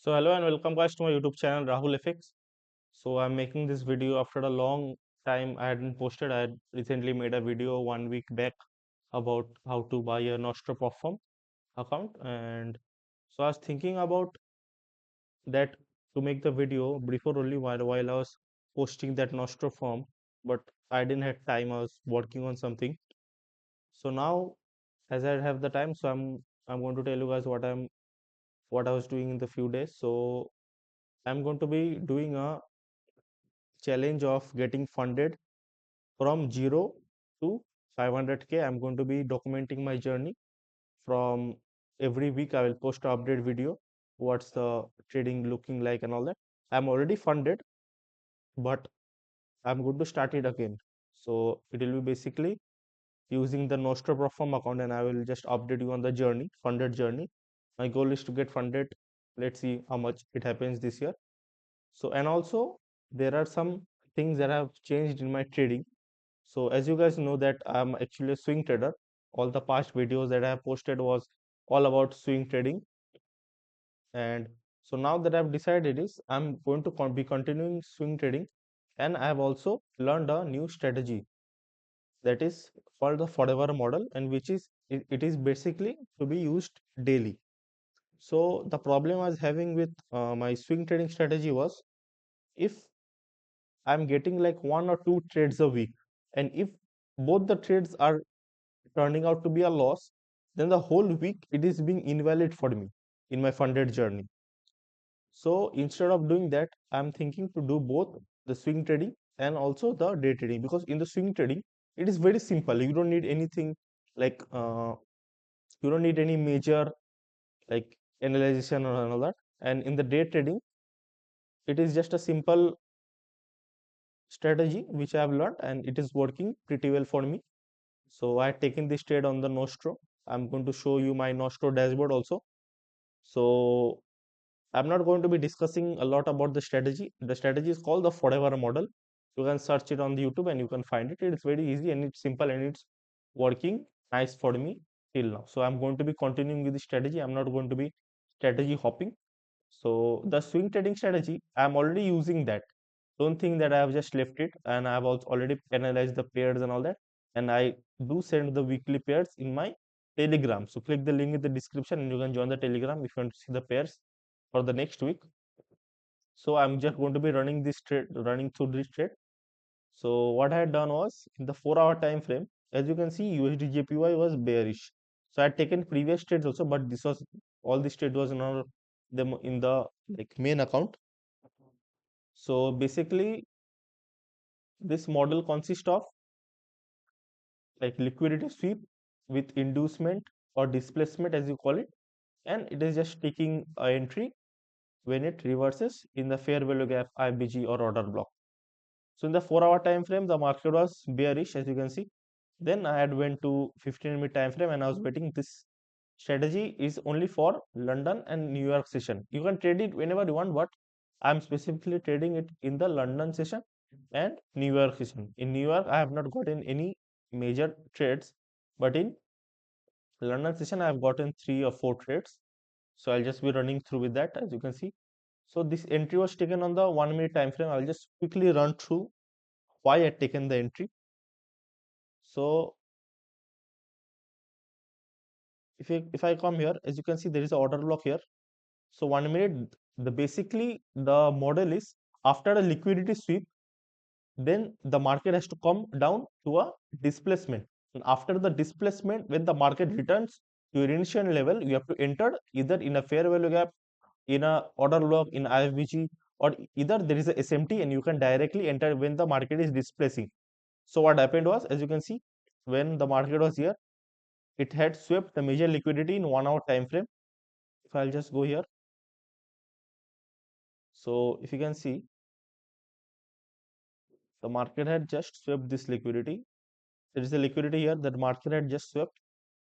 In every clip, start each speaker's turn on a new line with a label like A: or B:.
A: So hello and welcome guys to my YouTube channel Rahul FX. So I'm making this video after a long time I hadn't posted. I had recently made a video 1 week back about how to buy a nostro platform account, and so I was thinking about that to make the video before only while I was posting that nostro form, but I didn't have time. I was working on something. So now as I have the time, so I'm going to tell you guys what I was doing in the few days. So I'm going to be doing a challenge of getting funded from 0 to 500k. I'm going to be documenting my journey from every week. I will post an update video, what's the trading looking like and all that. I'm already funded, but I'm going to start it again. So it will be basically using the nostro platform account, and I will just update you on the journey, funded journey. My goal is to get funded. Let's see how much it happens this year. So, and also there are some things that have changed in my trading. So as you guys know that I'm actually a swing trader. All the past videos that I have posted was all about swing trading. And so now that I've decided is I'm going to be continuing swing trading, and I have also learned a new strategy that is called the forever model, and which is it is basically to be used daily. So the problem I was having with my swing trading strategy was, if I'm getting like one or two trades a week, and if both the trades are turning out to be a loss, then the whole week it is being invalid for me in my funded journey. So instead of doing that, I'm thinking to do both the swing trading and also the day trading, because in the swing trading it is very simple. You don't need anything like you don't need any major like analysis or all that. And in the day trading, it is just a simple strategy which I have learned, and it is working pretty well for me. So I had taken this trade on the Nostro. I'm going to show you my Nostro dashboard also. So I'm not going to be discussing a lot about the strategy. The strategy is called the forever model. You can search it on the YouTube and you can find it. It's very easy and it's simple and it's working nice for me till now. So I'm going to be continuing with the strategy. I'm not going to be strategy hopping. So the swing trading strategy, I'm already using that. Don't think that I have just left it, and I have also already analyzed the pairs and all that. And I do send the weekly pairs in my Telegram. So click the link in the description and you can join the Telegram if you want to see the pairs for the next week. So I'm just going to be running this trade, running through this trade. So what I had done was, in the 4 hour time frame, as you can see, USD JPY was bearish. So I had taken previous trades also, but this was all this trade was not them in the like main account. So basically, this model consists of like liquidity sweep with inducement or displacement, as you call it, and it is just taking a entry when it reverses in the fair value gap, IBG or order block. So in the 4 hour time frame, the market was bearish, as you can see. Then I had went to 15-minute time frame and I was waiting. This strategy is only for London and New York session. You can trade it whenever you want, but I'm specifically trading it in the London session and New York session. In New York, I have not gotten any major trades, but in London session, I have gotten 3 or 4 trades. So I'll just be running through with that, as you can see. So this entry was taken on the 1 minute time frame. I'll just quickly run through why I had taken the entry. So if I come here, as you can see, there is an order block here. So 1 minute, the basically the model is, after a liquidity sweep, then the market has to come down to a displacement. And after the displacement, when the market returns to your initial level, you have to enter either in a fair value gap, in a order block, in IFBG, or either there is a SMT and you can directly enter when the market is displacing. So what happened was, as you can see, when the market was here, it had swept the major liquidity in 1 hour time frame. If I'll just go here, so if you can see, the market had just swept this liquidity. There is a liquidity here that market had just swept.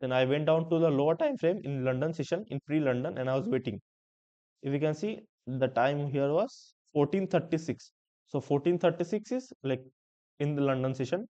A: Then I went down to the lower time frame in London session, in pre-London, and I was waiting. If you can see, the time here was 14:36. So 14:36 is like in the London session.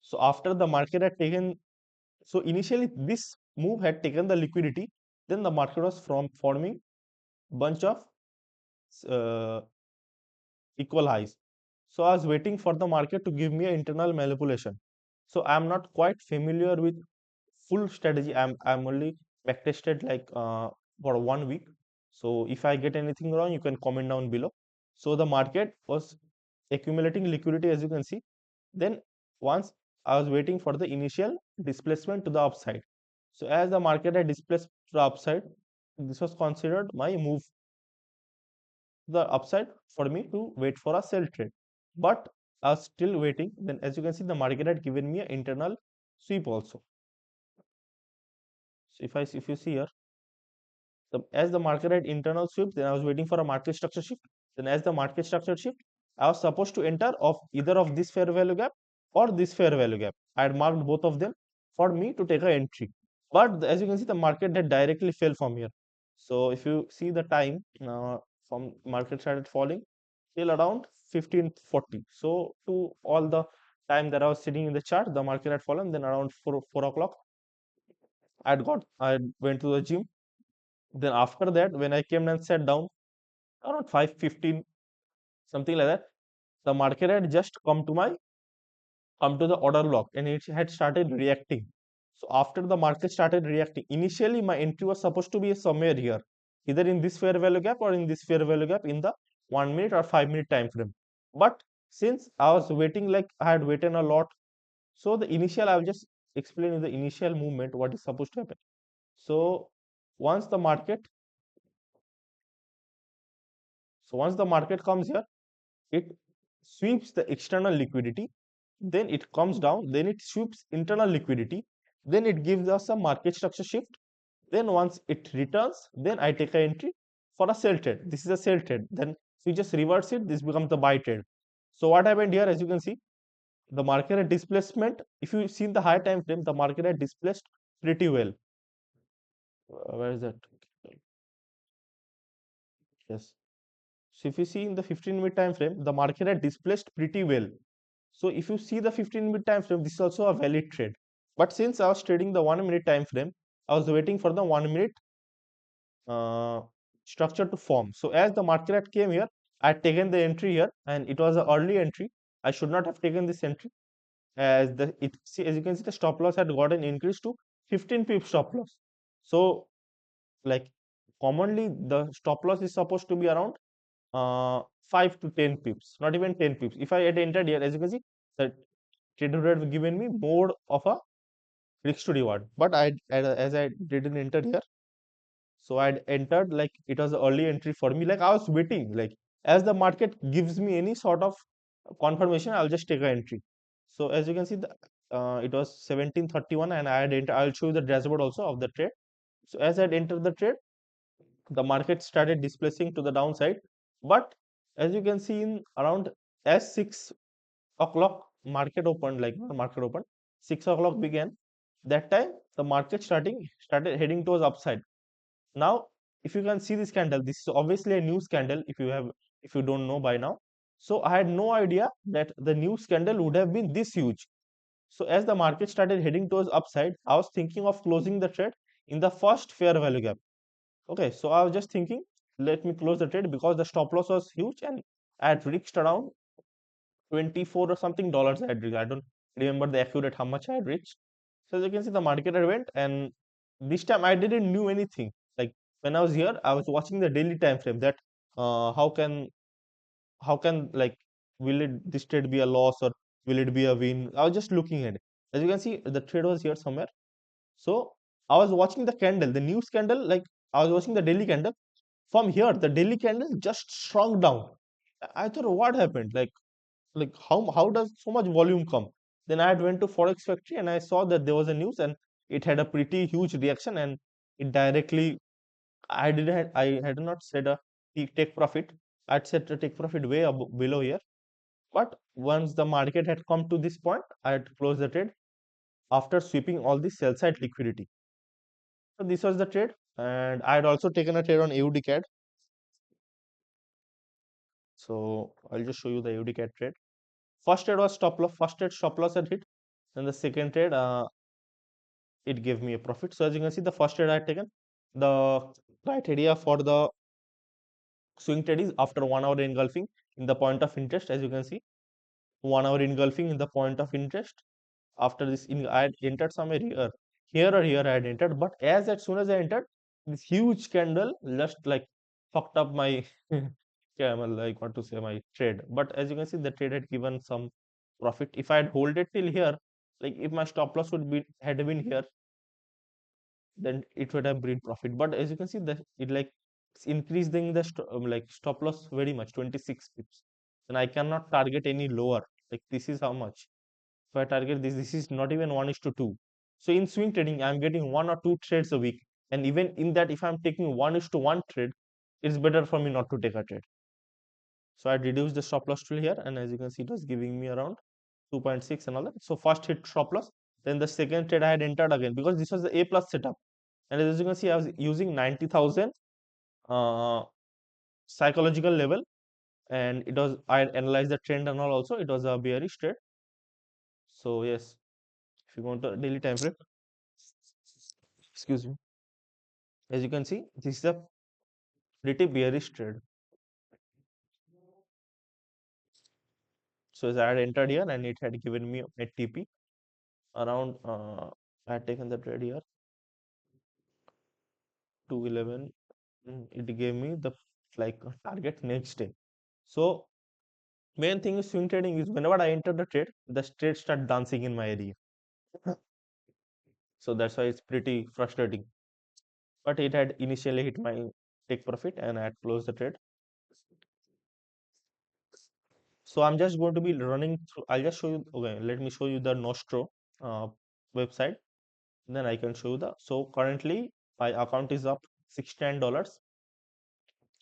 A: So after the market had taken, so initially this move had taken the liquidity, then the market was from forming bunch of uh, equal highs. So I was waiting for the market to give me an internal manipulation. So I'm not quite familiar with full strategy. I'm only backtested like for 1 week. So if I get anything wrong, you can comment down below. So the market was accumulating liquidity, as you can see. Then once I was waiting for the initial displacement to the upside. So as the market had displaced to the upside, this was considered my move to the upside for me to wait for a sell trade. But I was still waiting. Then as you can see, the market had given me an internal sweep also. So if you see here, as the market had internal sweep, then I was waiting for a market structure shift. Then as the market structure shift, I was supposed to enter of either of this fair value gap or this fair value gap. I had marked both of them for me to take a entry. But as you can see, the market had directly fell from here. So if you see the time from market started falling till around 15:40. So to all the time that I was sitting in the chart, the market had fallen. Then around 4 o'clock, I went to the gym. Then after that, when I came and sat down around 5:15, something like that, the market had just come to the order block and it had started reacting. So after the market started reacting, initially my entry was supposed to be somewhere here, either in this fair value gap or in this fair value gap in the 1 minute or 5 minute time frame. But since I was waiting, like I had waited a lot, so the initial I'll just explain you the initial movement what is supposed to happen. So once the market once the market comes here, it sweeps the external liquidity, then it comes down, then it sweeps internal liquidity, then it gives us a market structure shift. Then once it returns, then I take an entry for a sell trade. This is a sell trade. Then we just reverse it, this becomes the buy trade. So what happened here, as you can see, the market had displacement. If you see in the high time frame, the market had displaced pretty well. Where is that? Yes. So if you see in the 15-minute time frame, the market had displaced pretty well. So if you see the 15-minute time frame, this is also a valid trade. But since I was trading the 1 minute time frame, I was waiting for the 1 minute uh, structure to form. So as the market had came here, I had taken the entry here, and it was an early entry. I should not have taken this entry, as as you can see, the stop loss had gotten increased to 15 pip stop loss. So like commonly the stop loss is supposed to be around uh, 5 to 10 pips, not even 10 pips. If I had entered here, as you can see, the trader would have given me more of a risk to reward. But as I didn't enter here, so I'd entered like it was an early entry for me. Like I was waiting, like as the market gives me any sort of confirmation, I'll just take an entry. So as you can see, it was 17:31, and I had entered. I'll show you the dashboard also of the trade. So as I'd entered the trade, the market started displacing to the downside. But as you can see, in around as 6 o'clock market opened, like market opened, 6 o'clock began. That time the market started heading towards upside. Now if you can see this candle, this is obviously a news candle, if you don't know by now. So I had no idea that the news candle would have been this huge. So as the market started heading towards upside, I was thinking of closing the trade in the first fair value gap. Okay, so I was just thinking, let me close the trade because the stop loss was huge and I had reached around 24 or something dollars I had reached. I don't remember the accurate how much I had reached. So as you can see, the market had went, and this time I didn't knew anything. Like when I was here, I was watching the daily time frame that uh, how can how can like will it this trade be a loss or will it be a win? I was just looking at it. As you can see, the trade was here somewhere. So I was watching the candle, the news candle, like I was watching the daily candle. From here, the daily candle just shrunk down. I thought, what happened? Like how does so much volume come? Then I had went to Forex Factory and I saw that there was a news and it had a pretty huge reaction, and it directly I had not said a take profit. I'd set a take profit way below here. But once the market had come to this point, I had closed the trade after sweeping all the sell side liquidity. So this was the trade, and I had also taken a trade on AUD CAD. So I'll just show you the AUD CAD trade. First trade was stop loss. First trade stop loss had hit, and the second trade it gave me a profit. So as you can see, the first trade I had taken, the criteria for the Swing trade is after 1 hour engulfing in the point of interest, as you can see, 1 hour engulfing in the point of interest. After this, I had entered somewhere here or here I had entered, but as soon as I entered, this huge candle just like fucked up my camel, like what to say, my trade. But as you can see, the trade had given some profit. If I had hold it till here, like if my stop loss would be had been here, then it would have been profit. But as you can see, that it like it's increasing the like stop loss very much, 26 pips. And I cannot target any lower. Like this is how much. If I target this is not even 1:2. So in swing trading, I'm getting 1 or 2 trades a week. And even in that, if I'm taking 1:1 trade, it's better for me not to take a trade. So I reduced the stop loss till here, and as you can see, it was giving me around 2.6 and all that. So first hit stop loss, then the second trade I had entered again because this was the A plus setup. And as you can see, I was using 90,000 uh, psychological level, and it was I analyzed the trend and all also. It was a bearish trade. So yes, if you go to daily time frame, excuse me, as you can see, this is a pretty bearish trade. So as I had entered here, and it had given me a TP around. I had taken the trade here 211. It gave me the like target next day. So main thing is swing trading is whenever I enter the trade, the trade start dancing in my area. So that's why it's pretty frustrating. But it had initially hit my take profit and I had closed the trade. So I'm just going to be running through. I'll just show you. Okay, let me show you the Nostro uh, website. Then I can show you the. So currently my account is up $69.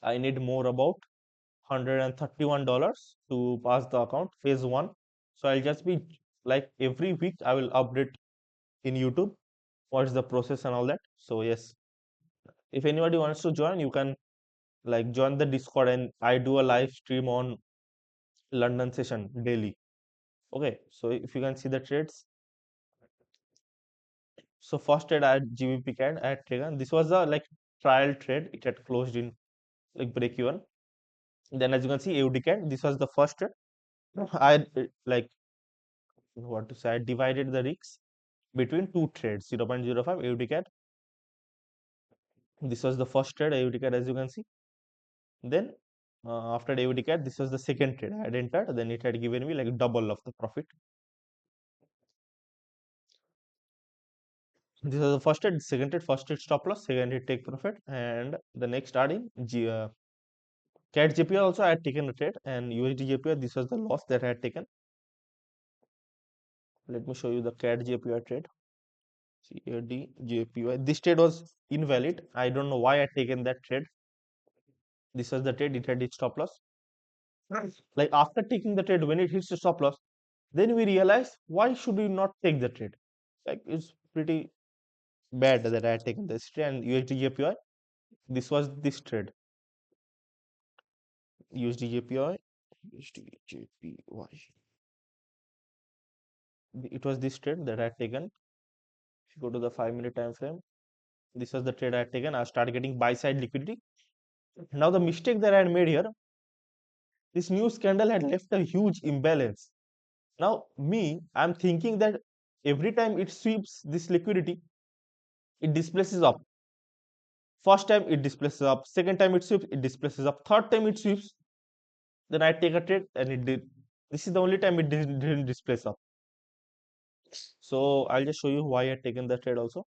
A: I need more about $131 to pass the account phase one. So I'll just be like every week I will update in YouTube what's the process and all that. So yes, if anybody wants to join, you can like join the Discord, and I do a live stream on London session daily. Okay, so if you can see the trades. So first trade I had GBP CAD I had taken. This was a like trial trade. It had closed in like break even. Then as you can see AUD CAD, this was the first trade. I like what to say, I divided the risks between two trades, 0.05 AUD CAD. This was the first trade AUD CAD, as you can see. Then after AUD CAD, this was the second trade I had entered. Then it had given me like double of the profit. This was the first trade, second trade, first trade stop loss, second trade take profit, and the next starting CAD JPY also I had taken a trade, and USD JPY, this was the loss that I had taken. Let me show you the CAD JPY trade. CAD JPY. This trade was invalid. I don't know why I had taken that trade. This was the trade, it had its stop loss. Like after taking the trade, when it hits the stop loss, then we realize why should we not take the trade? Like it's pretty bad that I had taken this trade. And USD JPY, this was this trade. USD JPY, USD JPY. It was this trade that I had taken. If you go to the 5-minute time frame, this was the trade I had taken. I started getting buy side liquidity. Now the mistake that I had made here, this news scandal had left a huge imbalance. Now me, I'm thinking that every time it sweeps this liquidity, it displaces up. First time it displaces up, second time it sweeps, it displaces up, third time it sweeps, then I take a trade and it did. This is the only time it didn't displace up. So I'll just show you why I had taken the trade also.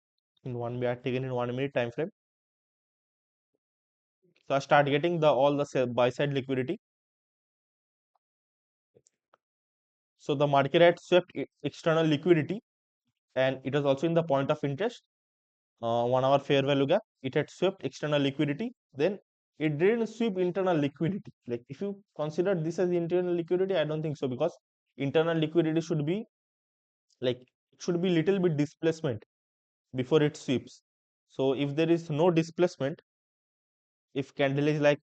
A: In one, I had taken in 1 minute time frame. So I start getting the all the buy side liquidity. So the market had swept external liquidity, and it was also in the point of interest. 1 hour fair value gap. It had swept external liquidity. Then it didn't sweep internal liquidity. Like if you consider this as internal liquidity, I don't think so, because internal liquidity should be like it should be little bit displacement before it sweeps. So if there is no displacement, if candle is like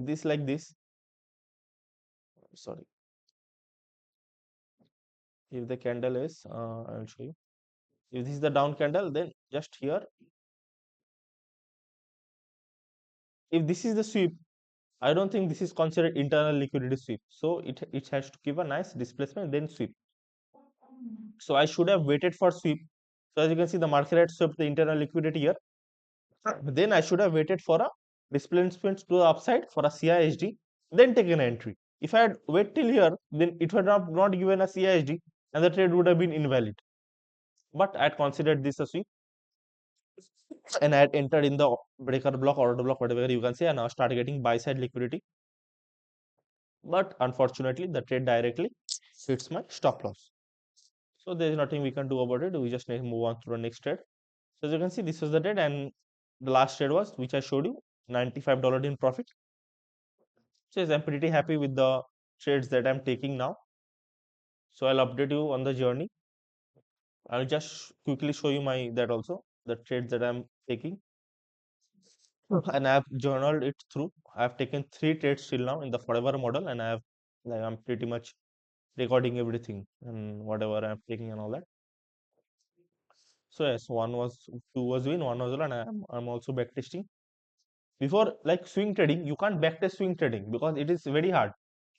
A: this, sorry, if the candle is I'll show you. If this is the down candle, then just here, if this is the sweep, I don't think this is considered internal liquidity sweep. So it has to give a nice displacement, then sweep. So I should have waited for sweep. So as you can see, the market had swept the internal liquidity here. Then I should have waited for a displacement to the upside for a CISD, then taken an entry. If I had wait till here, then it would have not given a CISD and the trade would have been invalid. But I had considered this a sweep and I had entered in the breaker block, order block, whatever you can say, and now start getting buy side liquidity. But unfortunately, the trade directly hits my stop loss. So there is nothing we can do about it. We just need to move on to the next trade. So as you can see, this was the trade, and the last trade was which I showed you, $95 in profit. So yes, I'm pretty happy with the trades that I'm taking now. So I'll update you on the journey. I'll just quickly show you my that also the trades that I'm taking. And I've journaled it through. I've taken 3 trades till now in the forever model, and I'm pretty much recording everything and whatever I'm taking and all that. So yes, two was win, one was run, and I'm also backtesting. Before like swing trading, you can't backtest swing trading because it is very hard.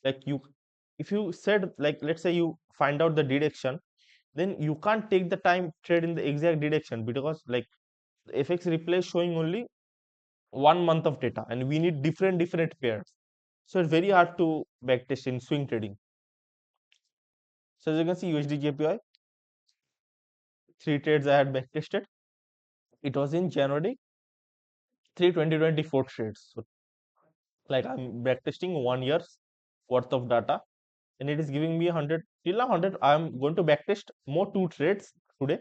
A: Like if you said like let's say you find out the direction, then you can't take the time trade in the exact direction because like the FX replay is showing only 1 month of data, and we need different pairs. So it's very hard to backtest in swing trading. So as you can see, USD JPY, 3 trades I had backtested. It was in January 3 2024 trades. So like I'm backtesting 1 year's worth of data, and it is giving me 100 till 100. I'm going to backtest more 2 trades today,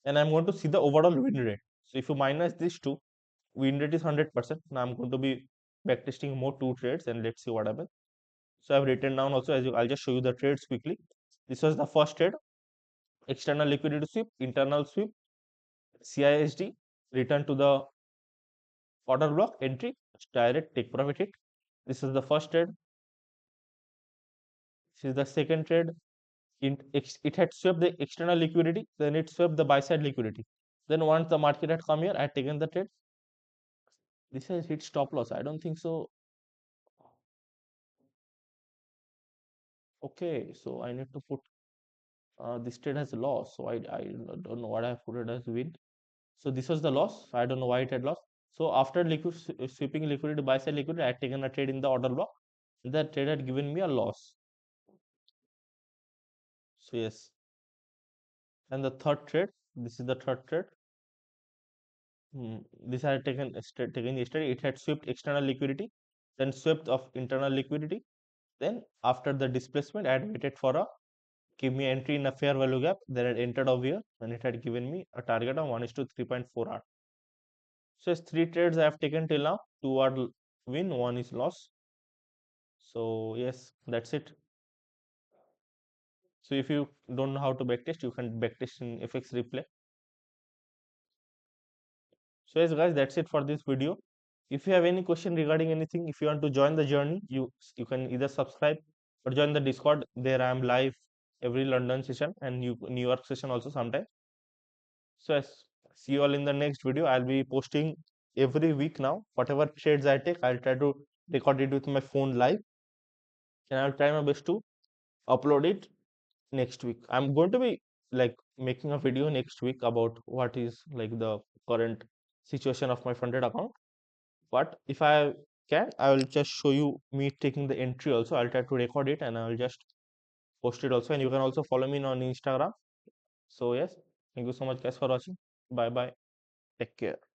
A: and I'm going to see the overall win rate. So if you minus these two, win rate is 100%. Now I'm going to be backtesting more 2 trades, and let's see what happens. So I've written down also I'll just show you the trades quickly. This was the first trade, external liquidity sweep, internal sweep, CISD, return to the order block, entry, direct take profit hit. This is the first trade. This is the second trade. It had swept the external liquidity, then it swept the buy side liquidity. Then once the market had come here, I had taken the trade. This has hit stop loss. I don't think so. Okay, so I need to put this trade has loss. So I don't know what I put it as win. So this was the loss. I don't know why it had lost. So after sweeping liquidity, buy side liquidity, I had taken a trade in the order block. That trade had given me a loss. So yes. And the third trade, this is the third trade. This I had taken yesterday. It had swept external liquidity, then swept of internal liquidity. Then after the displacement, I had waited for a give me entry in a fair value gap. Then it entered over here, and it had given me a target of 1:3.4R. So it's 3 trades I have taken till now. 2 are win, 1 is loss. So yes, that's it. So if you don't know how to backtest, you can backtest in FX replay. So yes, guys, that's it for this video. If you have any question regarding anything, if you want to join the journey, you can either subscribe or join the Discord. There I am live every London session and New York session also sometime. So yes, see you all in the next video. I'll be posting every week now. Whatever trades I take, I'll try to record it with my phone live, and I'll try my best to upload it next week. I'm going to be like making a video next week about what is like the current situation of my funded account. But if I can, I will just show you me taking the entry also. I'll try to record it and I'll just post it also. And you can also follow me on Instagram. So yes, thank you so much guys for watching. Bye bye. Take care.